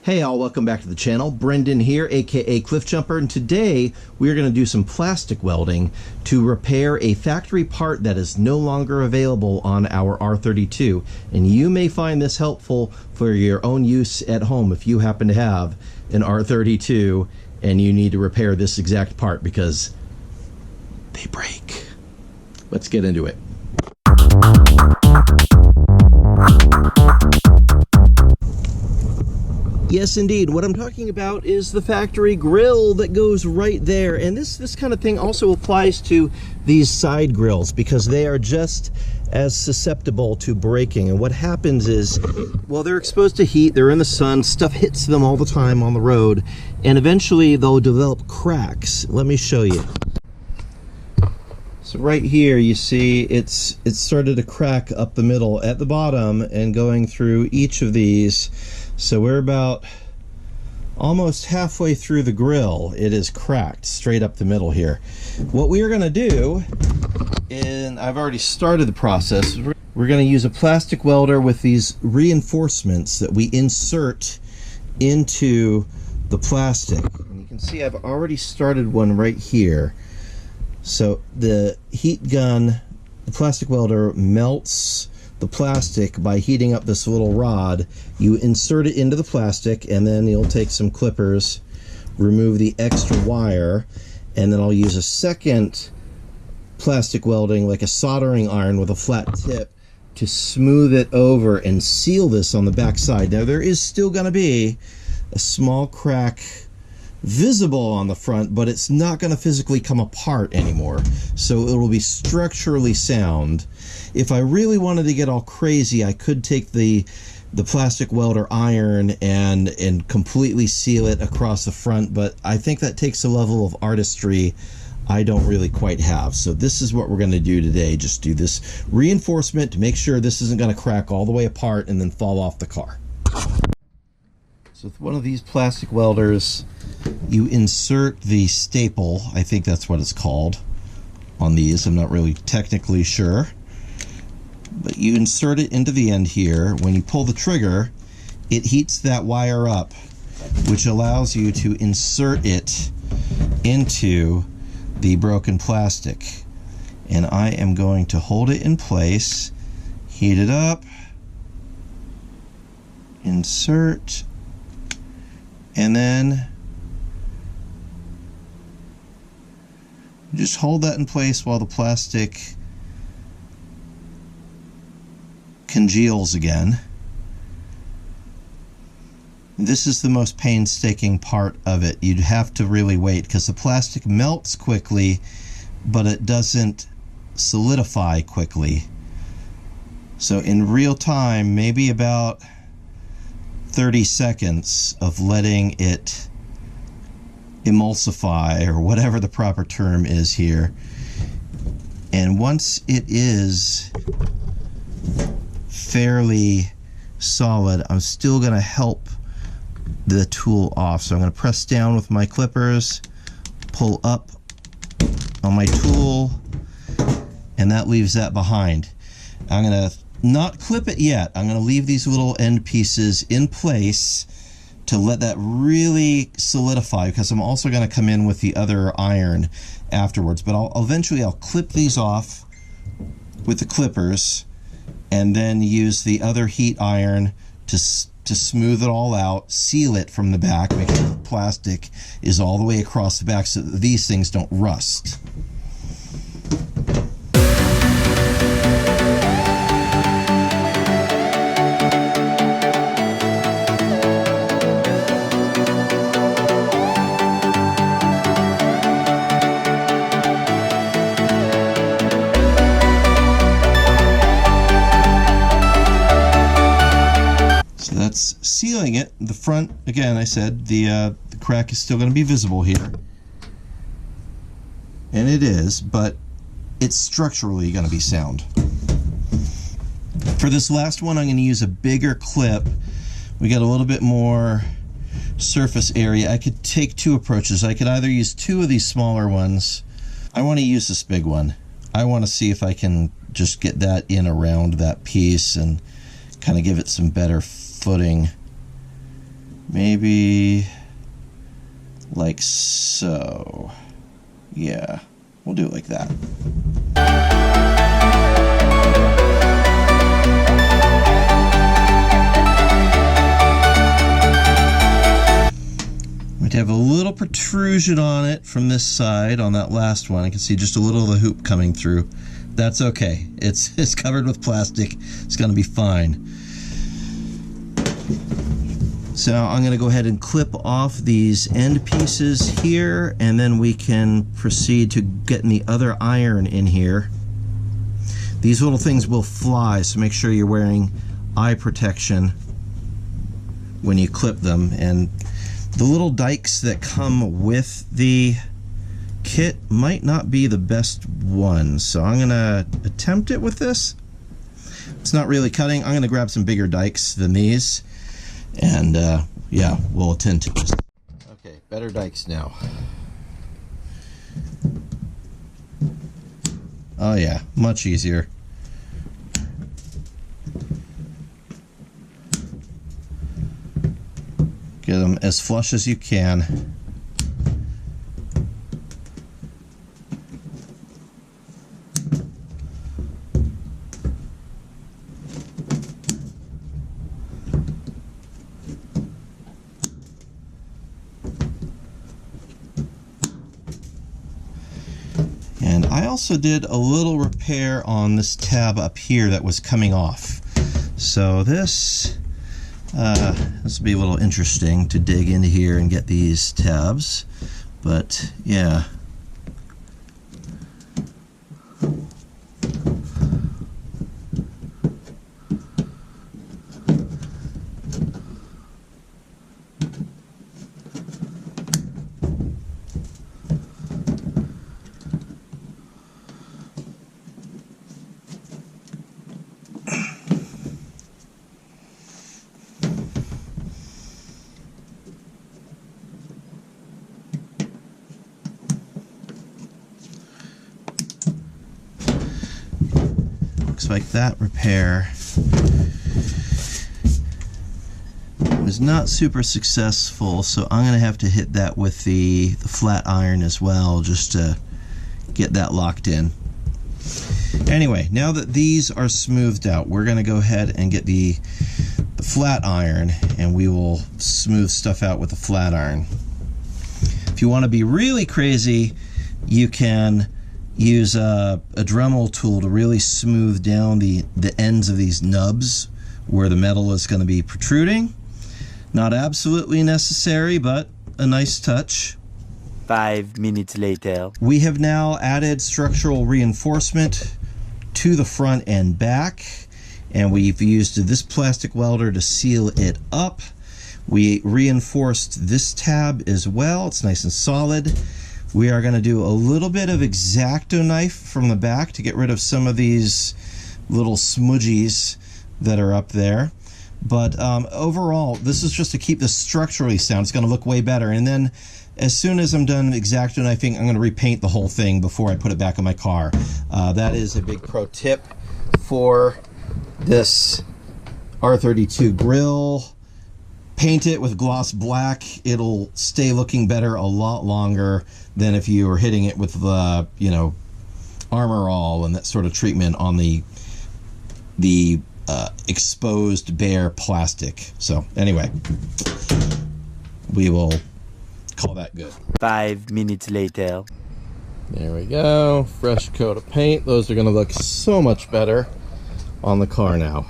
Hey all, welcome back to the channel. Brendan here, aka Cliff Jumper, and today we are going to do some plastic welding to repair a factory part that is no longer available on our R32. And you may find this helpful for your own use at home if you happen to have an R32 and you need to repair this exact part because they break. Let's get into it. Yes, indeed. What I'm talking about is the factory grill that goes right there. And this kind of thing also applies to these side grills because they are just as susceptible to breaking. And what happens is, well, they're exposed to heat, they're in the sun, stuff hits them all the time on the road, and eventually they'll develop cracks. Let me show you. So right here you see it's started to crack up the middle at the bottom and going through each of these. So we're about almost halfway through the grill. It is cracked straight up the middle here. What we are going to do, and I've already started the process, we're going to use a plastic welder with these reinforcements that we insert into the plastic. And you can see I've already started one right here. So the heat gun, the plastic welder melts the plastic by heating up this little rod. You insert it into the plastic and then you'll take some clippers, remove the extra wire, and then I'll use a second plastic welding, like a soldering iron with a flat tip, to smooth it over and seal this on the back side. Now there is still going to be a small crack visible on the front, but it's not going to physically come apart anymore, so it will be structurally sound. If I really wanted to get all crazy, I could take the plastic welder iron and completely seal it across the front, but I think that takes a level of artistry I don't really quite have. So this is what we're going to do today. Just do this reinforcement to make sure this isn't going to crack all the way apart and then fall off the car. So with one of these plastic welders, you insert the staple, I think that's what it's called on these, I'm not really technically sure, but you insert it into the end here. When you pull the trigger, it heats that wire up, which allows you to insert it into the broken plastic. And I am going to hold it in place, heat it up, insert, and then just hold that in place while the plastic congeals again. This is the most painstaking part of it. You'd have to really wait because the plastic melts quickly, but it doesn't solidify quickly. So in real time, maybe about 30 seconds of letting it emulsify, or whatever the proper term is here. And once it is fairly solid, I'm still going to help the tool off. So I'm going to press down with my clippers, pull up on my tool, and that leaves that behind. I'm going to not clip it yet. I'm going to leave these little end pieces in place to let that really solidify, because I'm also going to come in with the other iron afterwards. But eventually I'll clip these off with the clippers and then use the other heat iron to smooth it all out, seal it from the back, make sure the plastic is all the way across the back so that these things don't rust. Sealing it, the front, again, I said the crack is still going to be visible here, and it is, but it's structurally going to be sound. For this last one, I'm going to use a bigger clip. We got a little bit more surface area. I could take two approaches. I could either use two of these smaller ones. I want to use this big one. I want to see if I can just get that in around that piece and kind of give it some better footing. maybe like so. Yeah, we'll do it like that. We have a little protrusion on it from this side on that last one. I can see just a little of the hoop coming through. That's okay. It's covered with plastic. It's going to be fine. So I'm going to go ahead and clip off these end pieces here, and then we can proceed to getting the other iron in here. These little things will fly, so make sure you're wearing eye protection when you clip them. And the little dikes that come with the kit might not be the best ones, so I'm gonna attempt it with this. It's not really cutting. I'm gonna grab some bigger dikes than these, and yeah, we'll attend to this. Okay, better dikes now. Oh yeah, much easier. Get them as flush as you can. And I also did a little repair on this tab up here that was coming off. So this will be a little interesting to dig into here and get these tabs, but yeah. Looks like that repair was not super successful, so I'm gonna have to hit that with the flat iron as well, just to get that locked in. Anyway, now that these are smoothed out, we're gonna go ahead and get the flat iron, and we will smooth stuff out with the flat iron. If you want to be really crazy, you can use a Dremel tool to really smooth down the ends of these nubs where the metal is going to be protruding. Not absolutely necessary, but a nice touch. 5 minutes later. We have now added structural reinforcement to the front and back, and we've used this plastic welder to seal it up. We reinforced this tab as well. It's nice and solid. We are going to do a little bit of X-Acto knife from the back to get rid of some of these little smudgies that are up there. But overall, this is just to keep this structurally sound. It's going to look way better. And then as soon as I'm done X-Acto knifing, I'm going to repaint the whole thing before I put it back in my car. That is a big pro tip for this R32 grill. Paint it with gloss black. It'll stay looking better a lot longer than if you were hitting it with the, you know, Armor All and that sort of treatment on the exposed bare plastic. So anyway, we will call that good. 5 minutes later. There we go. Fresh coat of paint. Those are going to look so much better on the car now.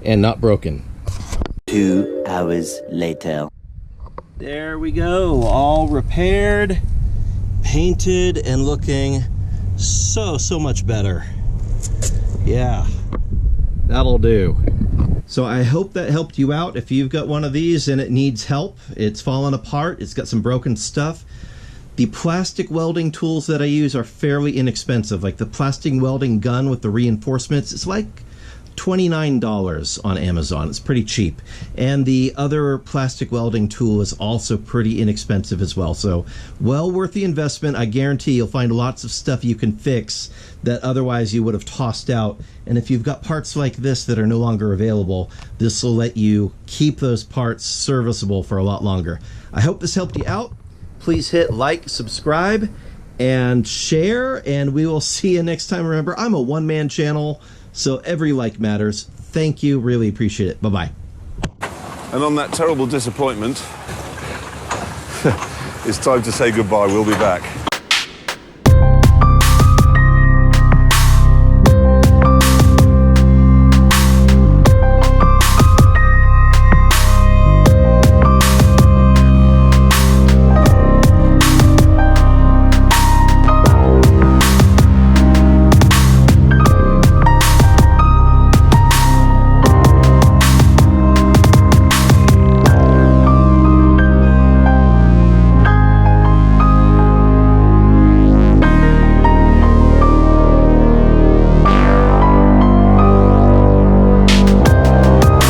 And not broken. 2 hours later. There we go. All repaired, painted, and looking so much better. Yeah, that'll do. So I hope that helped you out. If you've got one of these and it needs help, it's fallen apart, it's got some broken stuff. The plastic welding tools that I use are fairly inexpensive. Like the plastic welding gun with the reinforcements, it's like $29 on Amazon. It's pretty cheap. And the other plastic welding tool is also pretty inexpensive as well. So well worth the investment. I guarantee you'll find lots of stuff you can fix that otherwise you would have tossed out. And if you've got parts like this that are no longer available, this will let you keep those parts serviceable for a lot longer. I hope this helped you out. Please hit like, subscribe, and share, and we will see you next time. Remember, I'm a one-man channel, so every like matters. Thank you, really appreciate it. Bye-bye. And on that terrible disappointment, it's time to say goodbye. We'll be back.